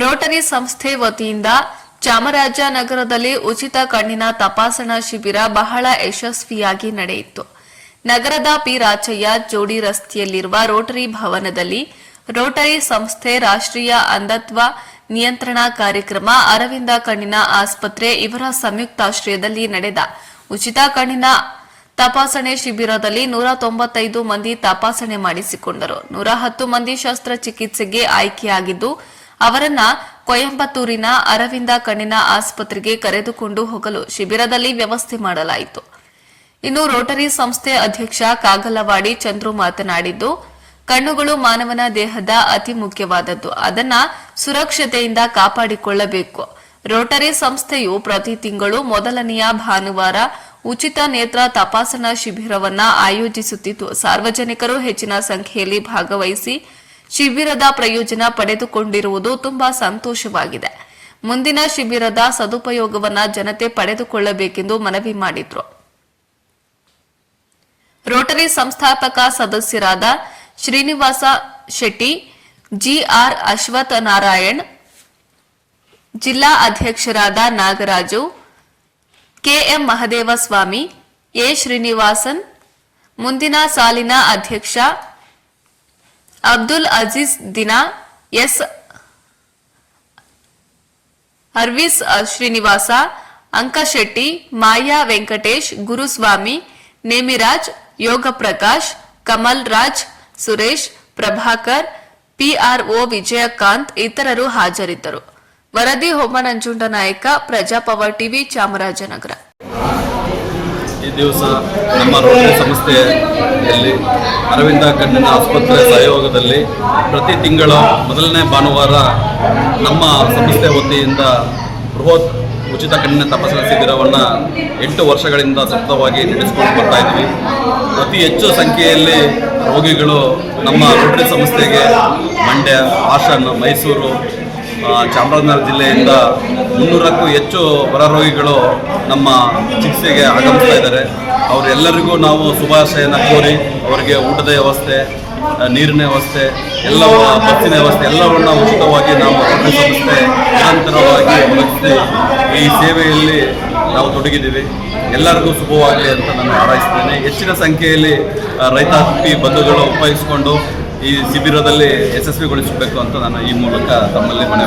Rotary ಸಂಸ್ಥೆ ವತಿಯಿಂದ ಚಾಮರಾಜನಗರದಲ್ಲಿ ಉಚಿತ ಕಣ್ಣಿನ ತಪಾಸಣಾ ಶಿಬಿರ ಬಹಳ ಯಶಸ್ವಿಯಾಗಿ ನಡೆಯಿತು. ನಗರದ ಪಿ ರಾಚಯ್ಯ ಜೋಡಿ ರಸ್ತೆಯಲ್ಲಿರುವ ರೋಟರಿ ಭವನದಲ್ಲಿ ರೋಟರಿ ಸಂಸ್ಥೆ ರಾಷ್ಟ್ರೀಯ ಅಂಧತ್ವ ನಿಯಂತ್ರಣ ಕಾರ್ಯಕ್ರಮ, ಅರವಿಂದ ಕಣ್ಣಿನ ಆಸ್ಪತ್ರೆ ಇವರ ಸಂಯುಕ್ತಾಶ್ರಯದಲ್ಲಿ ನಡೆದ ಉಚಿತ ಕಣ್ಣಿನ ತಪಾಸಣೆ ಶಿಬಿರದಲ್ಲಿ 195 ಮಂದಿ ತಪಾಸಣೆ ಮಾಡಿಸಿಕೊಂಡರು. 110 ಮಂದಿ ಶಸ್ತ್ರಚಿಕಿತ್ಸೆಗೆ ಆಯ್ಕೆಯಾಗಿದ್ದು ಅವರನ್ನ ಕೊಯಂಬತ್ತೂರಿನ ಅರವಿಂದ ಕಣ್ಣಿನ ಆಸ್ಪತ್ರೆಗೆ ಕರೆದುಕೊಂಡು ಹೋಗಲು ಶಿಬಿರದಲ್ಲಿ ವ್ಯವಸ್ಥೆ ಮಾಡಲಾಯಿತು. ಇನ್ನು ರೋಟರಿ ಸಂಸ್ಥೆ ಅಧ್ಯಕ್ಷ ಕಾಗಲವಾಡಿ ಚಂದ್ರು ಮಾತನಾಡಿದ್ದು, ಕಣ್ಣುಗಳು ಮಾನವನ ದೇಹದ ಅತಿ ಮುಖ್ಯವಾದದ್ದು. ಅದನ್ನ ಸುರಕ್ಷತೆಯಿಂದ ಕಾಪಾಡಿಕೊಳ್ಳಬೇಕು. ರೋಟರಿ ಸಂಸ್ಥೆಯು ಪ್ರತಿ ತಿಂಗಳು ಮೊದಲನೆಯ ಭಾನುವಾರ ಉಚಿತ ನೇತ್ರ ತಪಾಸಣಾ ಶಿಬಿರವನ್ನ ಆಯೋಜಿಸುತ್ತಿದ್ದು, ಸಾರ್ವಜನಿಕರು ಹೆಚ್ಚಿನ ಸಂಖ್ಯೆಯಲ್ಲಿ ಭಾಗವಹಿಸಿ ಶಿಬಿರದ ಪ್ರಯೋಜನ ಪಡೆದುಕೊಂಡಿರುವುದು ತುಂಬಾ ಸಂತೋಷವಾಗಿದೆ. ಮುಂದಿನ ಶಿಬಿರದ ಸದುಪಯೋಗವನ್ನ ಜನತೆ ಪಡೆದುಕೊಳ್ಳಬೇಕೆಂದು ಮನವಿ ಮಾಡಿದ್ರು. ರೋಟರಿ ಸಂಸ್ಥಾಪಕ ಸದಸ್ಯರಾದ ಶ್ರೀನಿವಾಸ ಶೆಟ್ಟಿ, ಜಿಆರ್ ಅಶ್ವಥ್ ನಾರಾಯಣ್, ಜಿಲ್ಲಾ ಅಧ್ಯಕ್ಷರಾದ ನಾಗರಾಜು, ಕೆಎಂ ಮಹದೇವಸ್ವಾಮಿ, ಎ ಶ್ರೀನಿವಾಸನ್, ಮುಂದಿನ ಸಾಲಿನ ಅಧ್ಯಕ್ಷ ಅಬ್ದುಲ್ ಅಜೀಜ್ ದಿನಾ, ಎಸ್ ಅರ್ವಿಸ್ ಶ್ರೀನಿವಾಸ, ಅಂಕಶೆಟ್ಟಿ, ಮಾಯಾ ವೆಂಕಟೇಶ್, ಗುರುಸ್ವಾಮಿ, ನೇಮಿರಾಜ್, ಯೋಗ ಪ್ರಕಾಶ್, ಕಮಲ್ ರಾಜ್, ಸುರೇಶ್, ಪ್ರಭಾಕರ್, ಪಿಆರ್ಒ ವಿಜಯಕಾಂತ್ ಇತರರು ಹಾಜರಿದ್ದರು. ವರದಿ ಹೋಮನಂಜುಂಡ ನಾಯಕ, ಪ್ರಜಾಪವರ್ ಟಿವಿ, ಚಾಮರಾಜನಗರ. ಈ ದಿವಸ ನಮ್ಮ ರೋಟರಿ ಸಂಸ್ಥೆಯಲ್ಲಿ ಅರವಿಂದ ಕಣ್ಣಿನ ಆಸ್ಪತ್ರೆ ಸಹಯೋಗದಲ್ಲಿ ಪ್ರತಿ ತಿಂಗಳ ಮೊದಲನೇ ಭಾನುವಾರ ನಮ್ಮ ಸಂಸ್ಥೆ ವತಿಯಿಂದ ಬೃಹತ್ ಉಚಿತ ಕಣ್ಣಿನ ತಪಾಸಣಾ ಶಿಬಿರವನ್ನು 8 ವರ್ಷಗಳಿಂದ ಸತತವಾಗಿ ನಡೆಸಿಕೊಂಡು ಬರ್ತಾ ಇದ್ವಿ. ಅತಿ ಹೆಚ್ಚು ಸಂಖ್ಯೆಯಲ್ಲಿ ರೋಗಿಗಳು ನಮ್ಮ ರೋಟರಿ ಸಂಸ್ಥೆಗೆ ಮಂಡ್ಯ, ಹಾಸನ, ಮೈಸೂರು, ಚಾಮರಾಜನಗರ ಜಿಲ್ಲೆಯಿಂದ 300ಕ್ಕೂ ಹೆಚ್ಚು ಹೊರ ರೋಗಿಗಳು ನಮ್ಮ ಚಿಕಿತ್ಸೆಗೆ ಆಗಮಿಸ್ತಾ ಇದ್ದಾರೆ. ಅವರೆಲ್ಲರಿಗೂ ನಾವು ಶುಭಾಶಯನ ಕೋರಿ ಅವರಿಗೆ ಊಟದ ವ್ಯವಸ್ಥೆ, ನೀರಿನ ವ್ಯವಸ್ಥೆ, ಎಲ್ಲವೂ ಬಸ್ಸಿನ ವ್ಯವಸ್ಥೆ ಎಲ್ಲವನ್ನ ಉಚಿತವಾಗಿ ನಾವು ರೋಟರಿ ಸಂಸ್ಥೆ ನಿರಂತರವಾಗಿ ಒದಗಿಸಿ ಈ ಸೇವೆಯಲ್ಲಿ ನಾವು ತೊಡಗಿದ್ದೀವಿ. ಎಲ್ಲರಿಗೂ ಶುಭವಾಗಲಿ ಅಂತ ನಾನು ಹಾರೈಸ್ತೇನೆ. ಹೆಚ್ಚಿನ ಸಂಖ್ಯೆಯಲ್ಲಿ ರೈತಾಪಿ ಬಂಧುಗಳು ಉಪಯೋಗಿಸಿಕೊಂಡು ಈ ಶಿಬಿರದಲ್ಲಿ ಯಶಸ್ವಿಗೊಳಿಸಬೇಕು ಅಂತ ನಾನು ಈ ಮೂಲಕ ತಮ್ಮಲ್ಲಿ ಮನವಿ